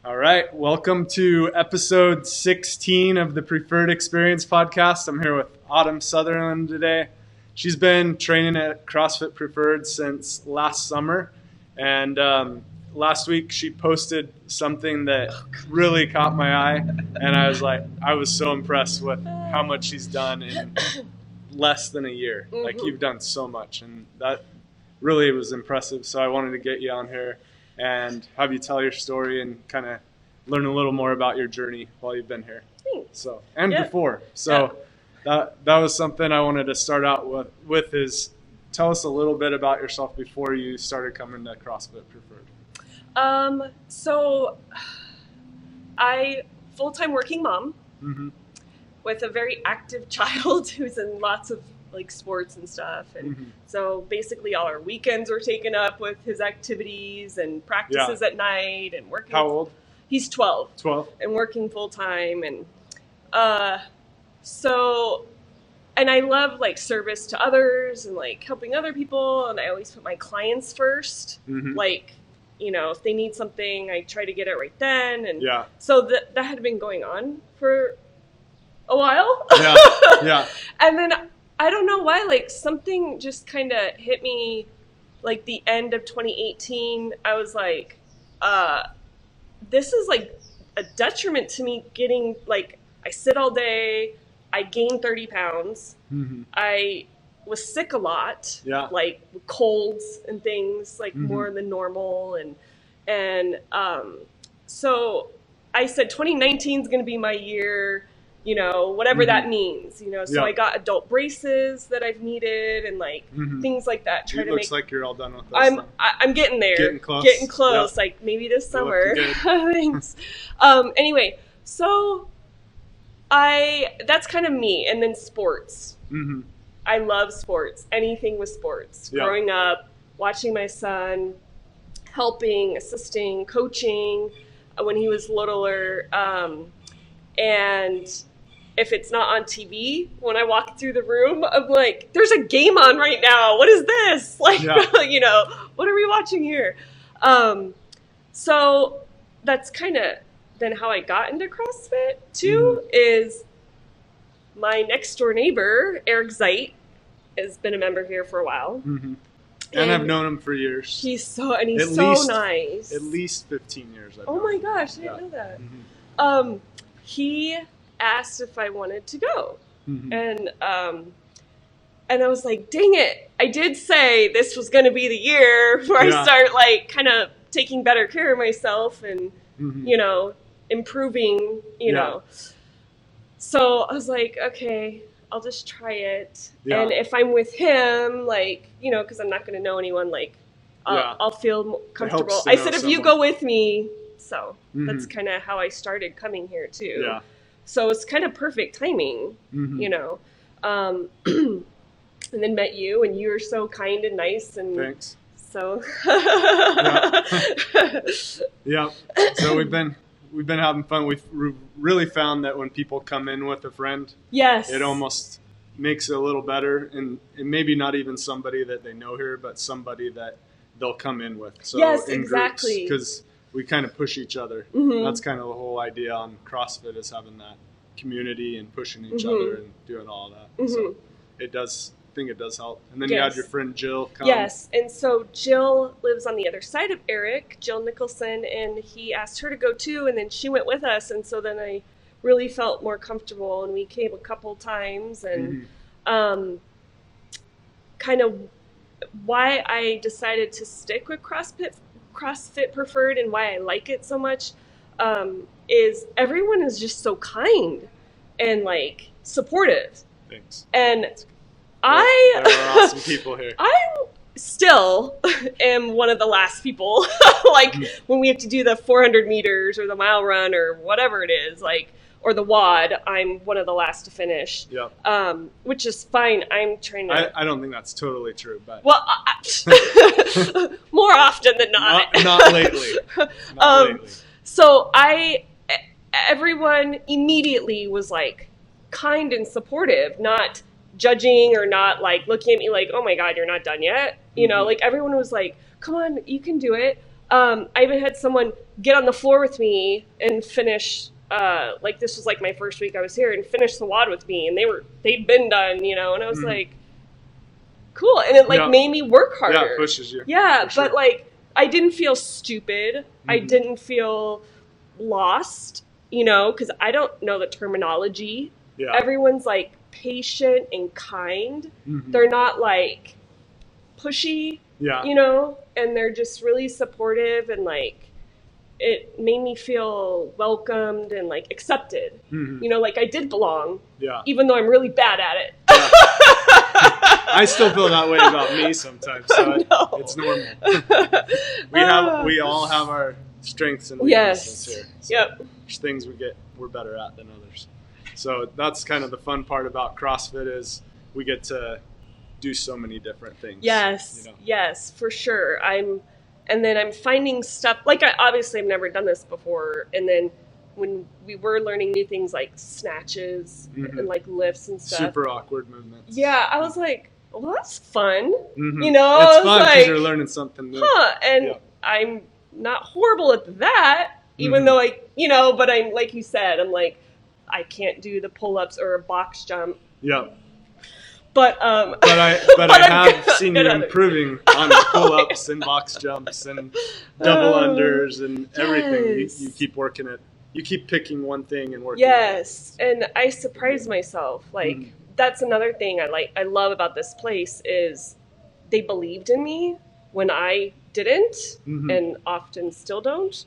All right, welcome to episode 16 of the Preferred Experience podcast. I'm here with Autumn Sutherland today. She's been training at CrossFit Preferred since last summer, and last week she posted something that really caught my eye, and I was so impressed with how much she's done in less than a year. Mm-hmm. Like, you've done so much, and that really was impressive. So I wanted to get you on here and have you tell your story and kind of learn a little more about your journey while you've been here. Thanks. So, and before. So that was something I wanted to start out with is tell us a little bit about yourself before you started coming to CrossFit Preferred. So I full-time working mom with a very active child who's in lots of like sports and stuff, and so basically all our weekends were taken up with his activities and practices at night and working. How old? He's 12. 12. And working full time, and so, and I love like service to others and like helping other people, and I always put my clients first. Like, you know, if they need something, I try to get it right then, and so that had been going on for a while. And then I don't know why, like, something just kind of hit me, like, the end of 2018. I was like, this is, like, a detriment to me getting, like, I sit all day, I gained 30 pounds, I was sick a lot, like, colds and things, like, more than normal, and so I said 2019 is going to be my year, you know, whatever that means, you know. So I got adult braces that I've needed and like things like that. It looks like you're all done with those. I'm getting there. Getting close. Like maybe this summer. Thanks. Anyway, so that's kind of me. And then sports. I love sports. Anything with sports. Growing up, watching my son, helping, assisting, coaching when he was littler. And if it's not on TV, when I walk through the room, I'm like, there's a game on right now. What is this? Like, you know, what are we watching here? So that's kind of then how I got into CrossFit too, is my next door neighbor, Eric Zeit, has been a member here for a while. And I've known him for years. He's so nice. At least 15 years. Oh my gosh, I didn't know that. He asked if I wanted to go. And I was like, dang it. I did say this was going to be the year where I start like kind of taking better care of myself and, you know, improving, you know. So I was like, okay, I'll just try it. And if I'm with him, like, you know, because I'm not going to know anyone, like, I'll feel comfortable. I said, if you go with me. So that's kind of how I started coming here too. So it's kind of perfect timing, you know. And then met you, and you were so kind and nice, and thanks. So So we've been having fun. We've really found that when people come in with a friend, it almost makes it a little better, and maybe not even somebody that they know here, but somebody that they'll come in with. So in exactly. Because we kind of push each other. That's kind of the whole idea on CrossFit, is having that community and pushing each other and doing all that. So I think it does help. And then you had your friend Jill come. Yes, and so Jill lives on the other side of Eric, Jill Nicholson, and he asked her to go too, and then she went with us, and so then I really felt more comfortable, and we came a couple times, and kind of why I decided to stick with CrossFit Preferred and why I like it so much is everyone is just so kind and like supportive. Thanks. And there are awesome people here. I still am one of the last people, like when we have to do the 400 meters or the mile run or whatever it is, like, or the WOD, I'm one of the last to finish. Which is fine. I'm trying to. I don't think that's totally true, but well, more often than not. Not lately. So everyone immediately was like kind and supportive, not judging or not like looking at me like, oh my God, you're not done yet. You know, like everyone was like, come on, you can do it. I even had someone get on the floor with me and finish, like this was like my first week I was here, and finish the WOD with me, and they'd been done, you know, and I was like, cool. And it like made me work harder. Yeah, it pushes you. Yeah, but like I didn't feel stupid. I didn't feel lost, you know, because I don't know the terminology. Yeah. Everyone's like patient and kind. They're not like pushy, you know, and they're just really supportive, and like it made me feel welcomed and like accepted. You know, like I did belong, even though I'm really bad at it. I still feel that way about me sometimes, so it's normal. We all have our strengths and weaknesses here. So there's things we're better at than others. So that's kind of the fun part about CrossFit is we get to do so many different things. Yes, you know? Yes, for sure. I'm finding stuff, like obviously I've never done this before, and then when we were learning new things like snatches and like lifts and stuff. Super awkward movements. Yeah, I was like, well, that's fun. You it's know, fun because like, you're learning something new. And I'm not horrible at that, even though but I'm, like you said, I'm like, I can't do the pull-ups or a box jump. Yeah. But I have seen you improving on pull-ups and box jumps and double unders and everything. You keep working it. You keep picking one thing and working. Yes, and I surprise myself. Like that's another thing I love about this place is they believed in me when I didn't, and often still don't,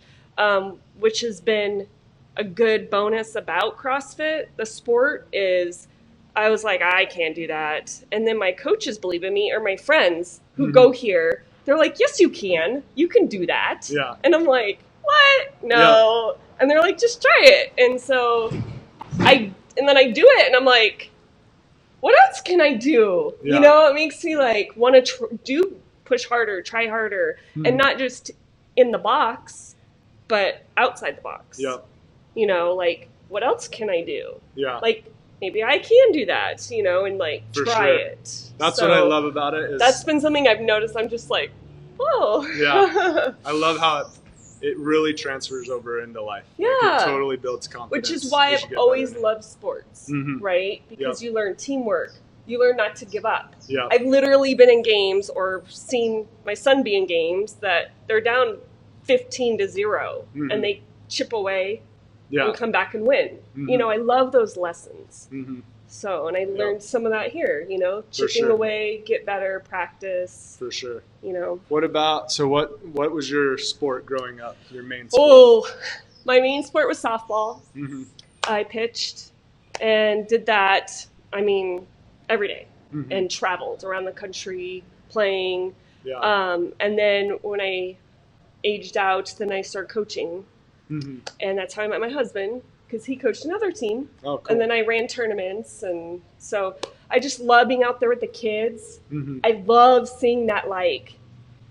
which has been a good bonus about CrossFit. The sport is, I was like, I can't do that. And then my coaches believe in me, or my friends who go here, they're like, yes, you can. You can do that. Yeah. And I'm like, what? No. Yeah. And they're like, just try it. And so then I do it, and I'm like, what else can I do? Yeah. You know, it makes me like want to push harder, try harder, and not just in the box, but outside the box. Yeah. You know, like, what else can I do? Yeah. Like, maybe I can do that, you know, and like try it. That's what I love about it. That's been something I've noticed. I'm just like, oh. Yeah. I love how it really transfers over into life. Yeah. Like it totally builds confidence. Which is why I've always loved sports, right? Because you learn teamwork. You learn not to give up. Yeah. I've literally been in games or seen my son be in games that they're down 15-0 and they chip away. Yeah. And come back and win. You know, I love those lessons. So, and I learned some of that here, you know, chipping away, get better, practice. For sure. You know. What was your sport growing up, your main sport? Oh, my main sport was softball. I pitched and did that, every day and traveled around the country playing. Yeah. And then when I aged out, then I started coaching. And that's how I met my husband, because he coached another team. Oh, cool. And then I ran tournaments. And so I just love being out there with the kids. I love seeing that like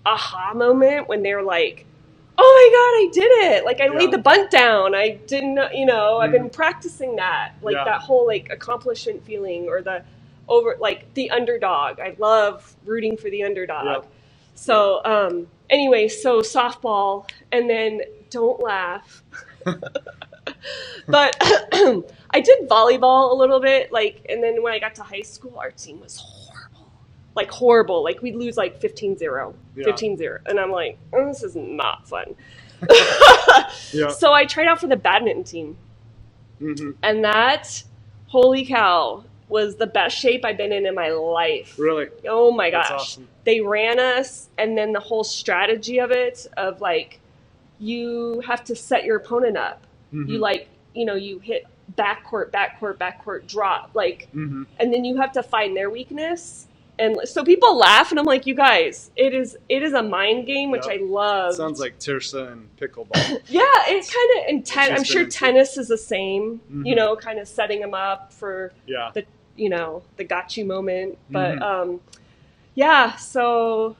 aha moment when they're like, oh my God, I did it. Like I laid the bunt down. I didn't, I've been practicing that, like that whole like accomplishment feeling, or the the underdog. I love rooting for the underdog. Yeah. So anyway, so softball, and then don't laugh. But I did volleyball a little bit, and then when I got to high school, our team was horrible. Like we'd lose 15-0, 15-0. And I'm like, this is not fun. So I tried out for the badminton team. And that, holy cow, was the best shape I've been in my life. Really? Oh my gosh. That's awesome. They ran us, and then the whole strategy of it, of you have to set your opponent up. You you hit backcourt, drop, and then you have to find their weakness. And so people laugh, and I'm like, you guys, it is a mind game, which I love. Sounds like Tirsa and pickleball. Yeah, it's kind of intense. I'm sure tennis is the same, kind of setting them up for the got you moment. But so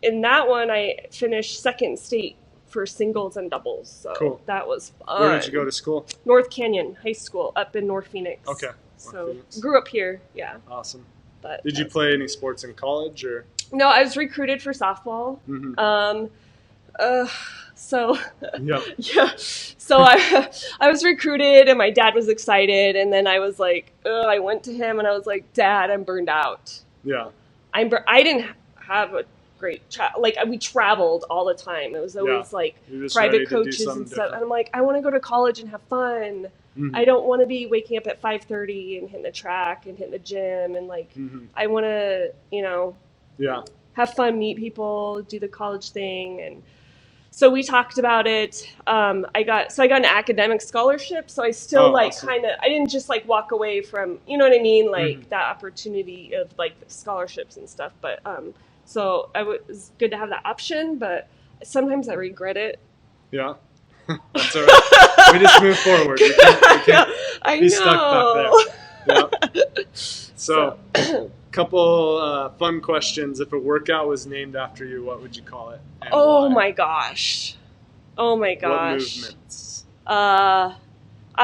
in that one, I finished second state for singles and doubles. So cool. That was fun. Where did you go to school? North Canyon High School up in North Phoenix. Okay. So grew up here. Yeah. Awesome. But did you play any sports in college or? No, I was recruited for softball. So Yep. yeah, so I was recruited and my dad was excited, and then I was like, I went to him and I was like, Dad, I'm burned out. Yeah. I didn't have a great like we traveled all the time. It was always like private coaches and stuff. And I'm like, I want to go to college and have fun. Mm-hmm. I don't want to be waking up at 5:30 and hitting the track and hitting the gym, and like I want to, have fun, meet people, do the college thing. And so we talked about it. I got an academic scholarship, so I still awesome. I didn't just like walk away from, you know what I mean, like that opportunity of like the scholarships and stuff. But so it was good to have that option, but sometimes I regret it. Yeah. That's all right. We just move forward. We can't be stuck back there. Yeah. So couple fun questions. If a workout was named after you, what would you call it? Oh my gosh. What movements? I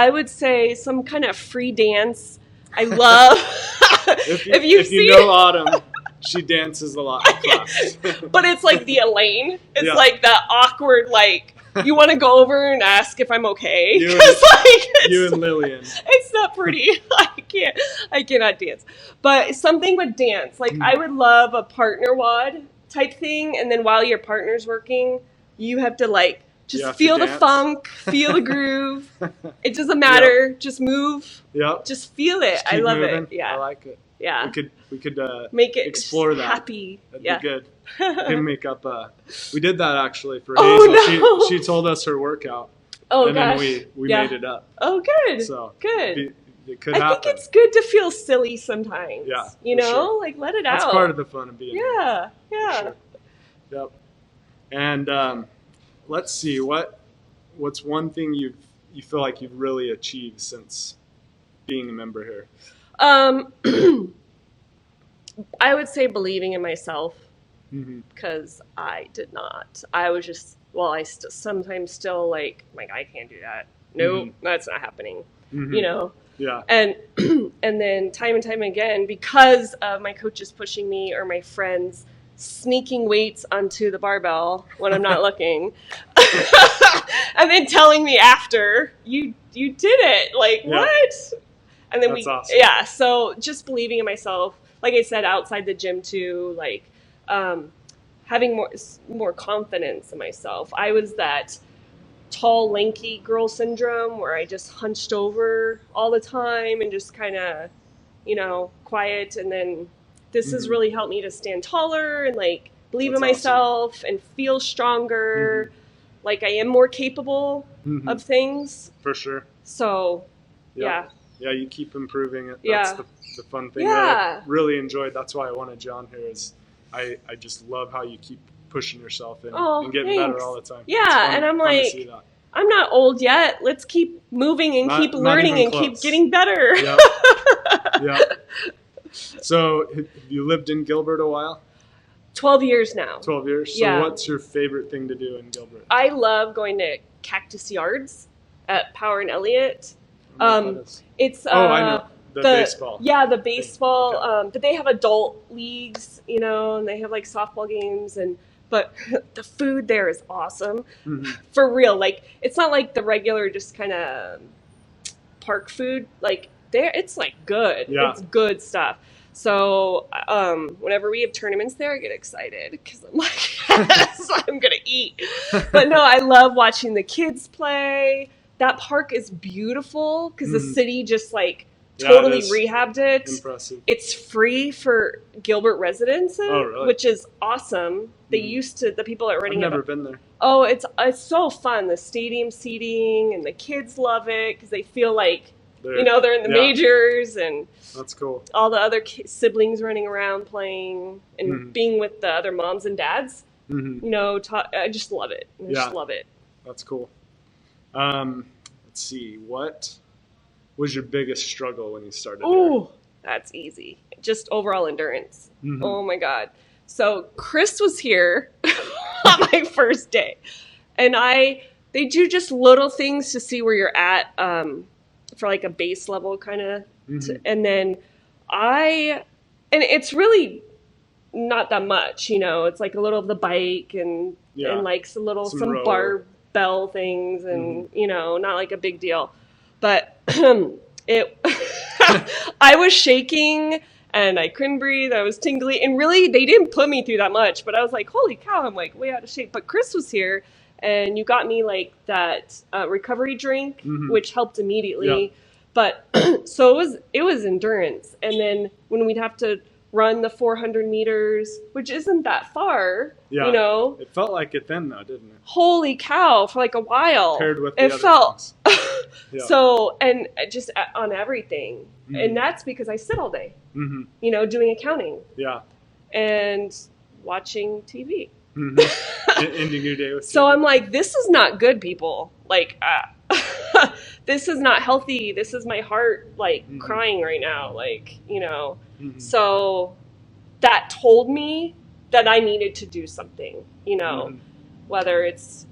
would say some kind of free dance. I love if you know Autumn, she dances a lot in class. But it's like the Elaine. It's like that awkward, like, you want to go over and ask if I'm okay? You and Lillian. It's not pretty. I cannot dance. But something with dance. Like, I would love a partner WOD type thing. And then while your partner's working, you have to, like, just feel the funk, feel the groove. It doesn't matter. Yep. Just move. Yep. Just feel it. I love it. Yeah. I like it. Yeah. We could make it explore that. Happy. That'd be good. We can make up we did that actually for Hazel. No. She told us her workout. And then we made it up. Oh, good. So good. It could happen. I think it's good to feel silly sometimes. Yeah. You know, sure. like let it That's out. That's part of the fun of being Yeah. Sure. Yep. And let's see, what's one thing you feel like you've really achieved since being a member here? I would say believing in myself, because I did not. I was just, I sometimes still like I can't do that. Nope, that's not happening. You know? Yeah. And then time and time again, because of my coaches pushing me or my friends sneaking weights onto the barbell when I'm not looking, and then telling me after, you did it. Like, what? And then that's awesome. Yeah, so just believing in myself. Like I said, outside the gym too, like having more confidence in myself. I was that tall, lanky girl syndrome where I just hunched over all the time and just kind of, quiet. And then this has really helped me to stand taller and like believe in myself and feel stronger. Like I am more capable of things. For sure. So, yeah. Yeah, you keep improving it. That's the fun thing that I really enjoyed. That's why I wanted you on here is I just love how you keep pushing yourself and getting better all the time. Yeah, and I'm like, I'm not old yet. Let's keep moving and keep learning and keep getting better. Yep. Yeah. So have you lived in Gilbert a while? 12 years now. 12 years? So what's your favorite thing to do in Gilbert? I love going to Cactus Yards at Power and Elliott. It's I know. The baseball. Yeah, the baseball. Okay. But they have adult leagues, and they have like softball games, but the food there is awesome. For real. Like it's not like the regular just kind of park food. Like there, it's like good. Yeah. It's good stuff. So whenever we have tournaments there, I get excited because I'm like, yes, I'm gonna eat. But no, I love watching the kids play. That park is beautiful because the city just like totally rehabbed it. Impressive. It's free for Gilbert residents, which is awesome. They used to, the people that are running I've never been there. Oh, it's so fun. The stadium seating and the kids love it because they feel like they're in the majors, and that's cool. All the other siblings running around playing and being with the other moms and dads. I just love it. Just love it. That's cool. Let's see. What was your biggest struggle when you started? Oh, that's easy. Just overall endurance. Oh my God. So Chris was here on my first day, and they do just little things to see where you're at, for like a base level kind of, and then and it's really not that much, you know, it's like a little of the bike and like some barbell things and, you know, not like a big deal. But I was shaking and I couldn't breathe. I was tingly, and really they didn't put me through that much, but I was like, holy cow, I'm like way out of shape. But Chris was here and you got me like that recovery drink, which helped immediately. Yeah. But so it was endurance. And then when we'd have to run the 400 meters, which isn't that far, you know. It felt like it then, though, didn't it? Holy cow, for like a while. Paired with the other things. So, and just on everything. And that's because I sit all day, you know, doing accounting. Yeah. And watching TV. Ending your day with TV. So I'm like, this is not good, people. Like, this is not healthy. This is my heart, like, crying right now. Like, you know. So that told me that I needed to do something, you know, whether it's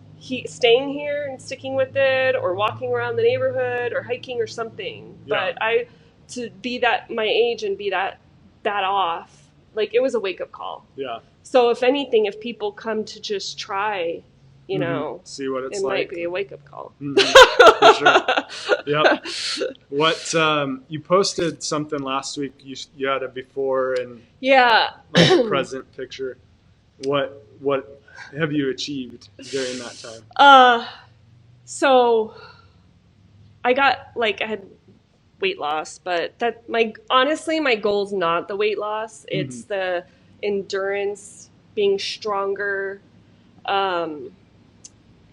staying here and sticking with it or walking around the neighborhood or hiking or something. Yeah. But to be that my age and be that off, like it was a wake up call. Yeah. So if anything, if people come to just try, you know, see what it's it like. Might be a wake up call. For sure. Yep. What you posted something last week? You had a before and like a present picture. What have you achieved during that time? So I had weight loss, but honestly my goal's not the weight loss. It's the endurance, being stronger.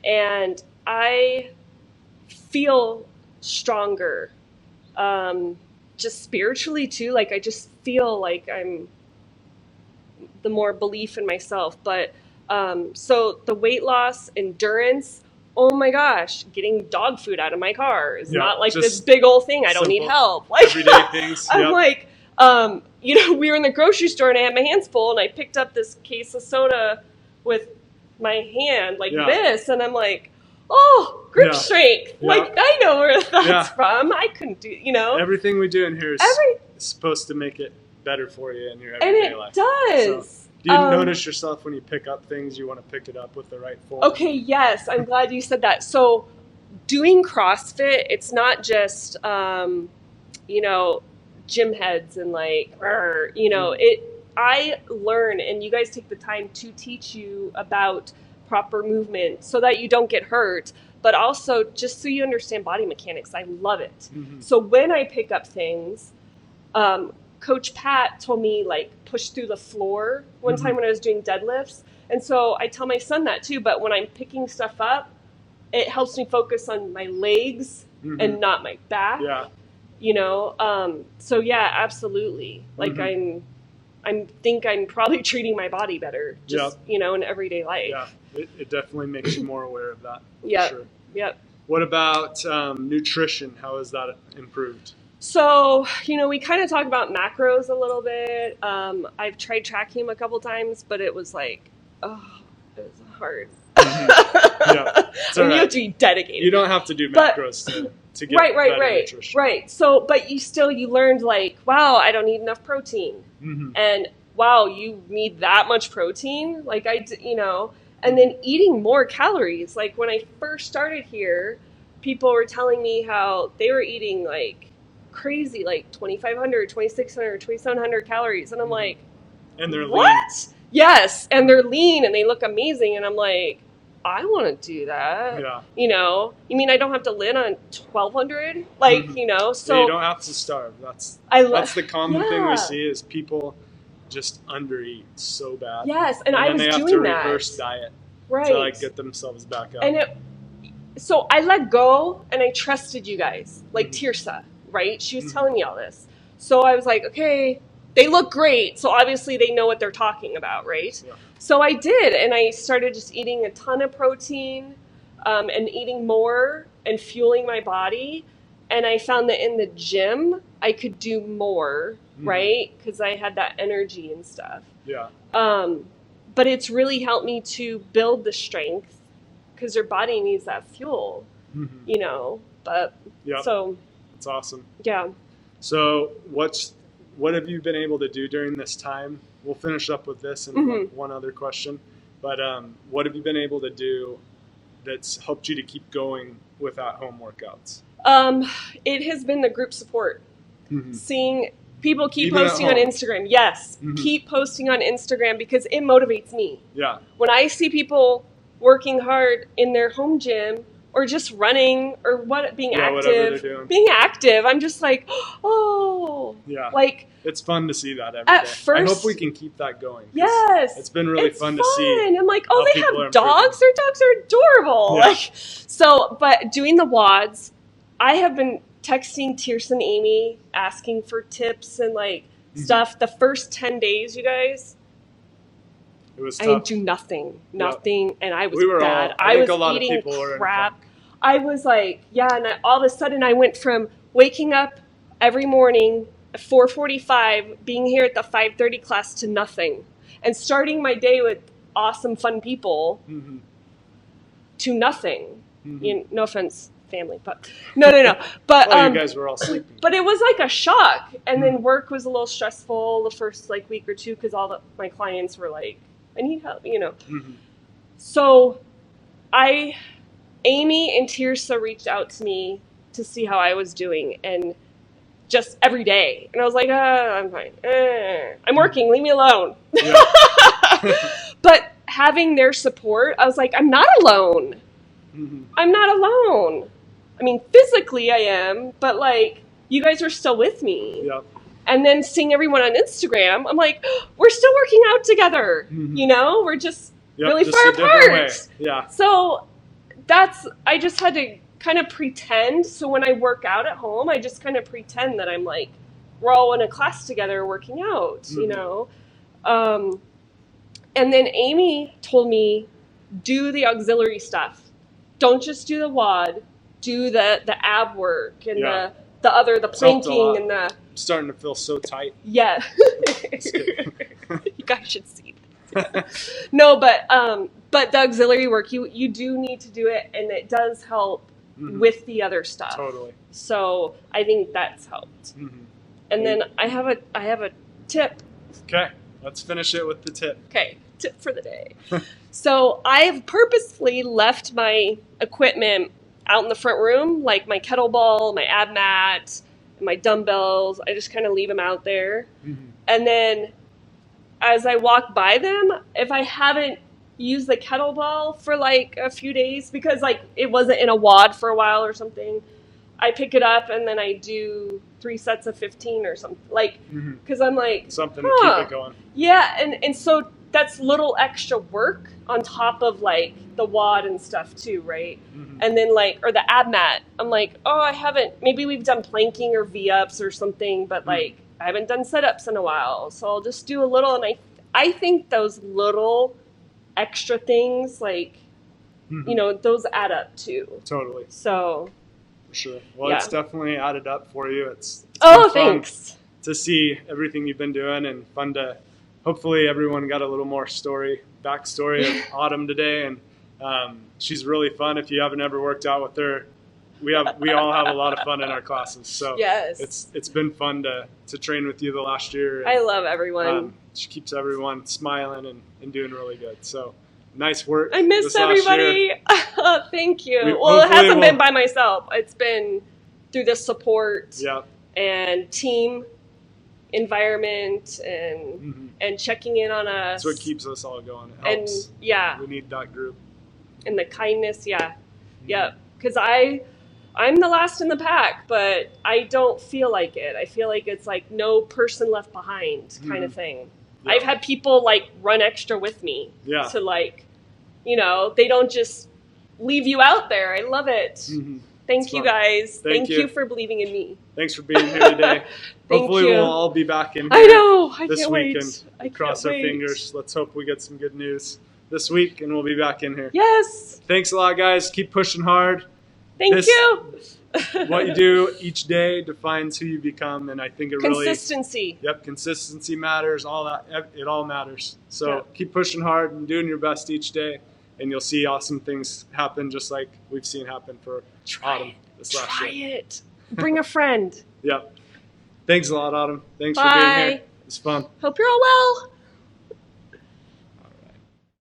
And I feel stronger, just spiritually too. Like I just feel like I'm the more belief in myself. But so the weight loss, endurance, oh my gosh, getting dog food out of my car is not like this big old thing. I don't need help. Like everyday things. I'm like, you know, we were in the grocery store and I had my hands full and I picked up this case of soda with my hand like this, and I'm like, oh, grip strength. Yeah. Like I know where that's from. I couldn't do, you know. Everything we do in here is supposed to make it better for you in your everyday life. And it does. So, do you notice yourself when you pick up things, you want to pick it up with the right form? Okay, yes. I'm glad you said that. So doing CrossFit, it's not just, you know, gym heads and like, you know, I learn, and you guys take the time to teach you about proper movement so that you don't get hurt, but also just so you understand body mechanics. I love it. So when I pick up things, Coach Pat told me like push through the floor one time when I was doing deadlifts. And so I tell my son that too, but when I'm picking stuff up, it helps me focus on my legs and not my back. Yeah. You know, so yeah, absolutely. Like I think I'm probably treating my body better, just, you know, in everyday life. Yeah, it definitely makes you more aware of that. Yeah. Sure. Yep. What about nutrition? How has that improved? So, you know, we kind of talk about macros a little bit. I've tried tracking them a couple times, but it was like, it was hard. Yeah, you have to be dedicated. You don't have to do macros to get better nutrition. Right. So, but you learned like, wow, I don't need enough protein. And wow, you need that much protein? Like you know, and then eating more calories. Like when I first started here, people were telling me how they were eating like crazy, like 2,500, 2,600, 2,700 calories. And I'm like, and they're what? Lean. Yes. And they're lean and they look amazing. And I'm like, I want to do that. Yeah. You know, you mean I don't have to live on 1,200? Like, you know, so. Yeah, you don't have to starve. That's the common thing we see is people just undereat so bad. Yes. And I was doing that. And they have to reverse diet. Right. To like get themselves back up. And so I let go and I trusted you guys. Like Tirsa, right? She was telling me all this. So I was like, okay, they look great. So obviously they know what they're talking about, right? Yeah. So I did. And I started just eating a ton of protein and eating more and fueling my body. And I found that in the gym, I could do more, right? Because I had that energy and stuff. Yeah. But it's really helped me to build the strength because your body needs that fuel, you know. But so that's awesome. Yeah. So what have you been able to do during this time we'll finish up with this and one other question. But what have you been able to do that's helped you to keep going with at-home workouts? It has been the group support. Seeing people keep Even posting on Instagram. Yes, keep posting on Instagram because it motivates me. Yeah. When I see people working hard in their home gym or just running or being active, I'm just like, oh. Yeah. Like, it's fun to see that every day. First, I hope we can keep that going. Yes. It's been really fun to see. I'm like, oh, they have dogs? Their dogs are adorable. Yeah. Like, so, but doing the WODs, I have been texting Tierce and Amy, asking for tips and like stuff. The first 10 days, you guys, it was I tough. didn't do nothing, and I was bad. I was eating crap. I was like, and all of a sudden I went from waking up every morning at 4:45, being here at the 5:30 class to nothing, and starting my day with awesome, fun people to nothing. No offense, family, but no. But you guys were all sleeping. But it was like a shock, and then work was a little stressful the first like week or two because my clients were like, I need help, So Amy and Tirsa reached out to me to see how I was doing, and just every day. And I was like, I'm fine. I'm working, leave me alone. Yeah. But having their support, I was like, I'm not alone. I'm not alone. I mean, physically I am, but like, you guys are still with me. Yeah. And then seeing everyone on Instagram, I'm like, we're still working out together. We're just really far apart. Yeah. So I just had to kind of pretend. So when I work out at home, I just kind of pretend that I'm like, we're all in a class together working out, And then Amy told me, do the auxiliary stuff. Don't just do the WOD. Do the ab work and the planking and the. I'm starting to feel so tight. Yeah. You guys should see this. No, but the auxiliary work, you do need to do it, and it does help with the other stuff. Totally. So I think that's helped. And then I have a tip. Okay, let's finish it with the tip. Okay, tip for the day. So I've purposefully left my equipment out in the front room, like my kettlebell, my ab mat, and my dumbbells. I just kind of leave them out there. And then as I walk by them, if I haven't used the kettlebell for like a few days, because like it wasn't in a WOD for a while or something, I pick it up and then I do 3 sets of 15 or something. Like, because I'm like, something to keep it going. Yeah, and so that's little extra work on top of like the WOD and stuff too, right? And then like, or the ab mat, I'm like, maybe we've done planking or V-ups or something, but like I haven't done sit-ups in a while. So I'll just do a little, and I think those little extra things, like, those add up too. Totally. So. For sure. Well, it's definitely added up for you. It's been fun to see everything you've been doing, and fun to, hopefully everyone got a little more backstory of Autumn today, and she's really fun. If you haven't ever worked out with her, we all have a lot of fun in our classes. So it's been fun to train with you the last year. And, I love everyone. She keeps everyone smiling and doing really good. So nice work. I miss everybody. Thank you. It hasn't been by myself. It's been through the support and team environment and checking in on us. That's what keeps us all going. It helps. And we need that group. And the kindness, because I'm the last in the pack, but I don't feel like it. I feel like it's like no person left behind kind of thing. Yeah. I've had people like run extra with me to like, they don't just leave you out there. I love it. Thank you guys. Thank you for believing in me. Thanks for being here today. Hopefully we'll all be back in here this weekend. Cross our fingers. Let's hope we get some good news this week, and we'll be back in here. Yes. Thanks a lot, guys. Keep pushing hard. Thank you. What you do each day defines who you become, and I think it consistency. Consistency matters. All that, it all matters. So keep pushing hard and doing your best each day, and you'll see awesome things happen, just like we've seen happen for Autumn this last year. Try it. Bring a friend. Thanks a lot, Autumn. Thanks for being here. It's fun. Hope you're all well.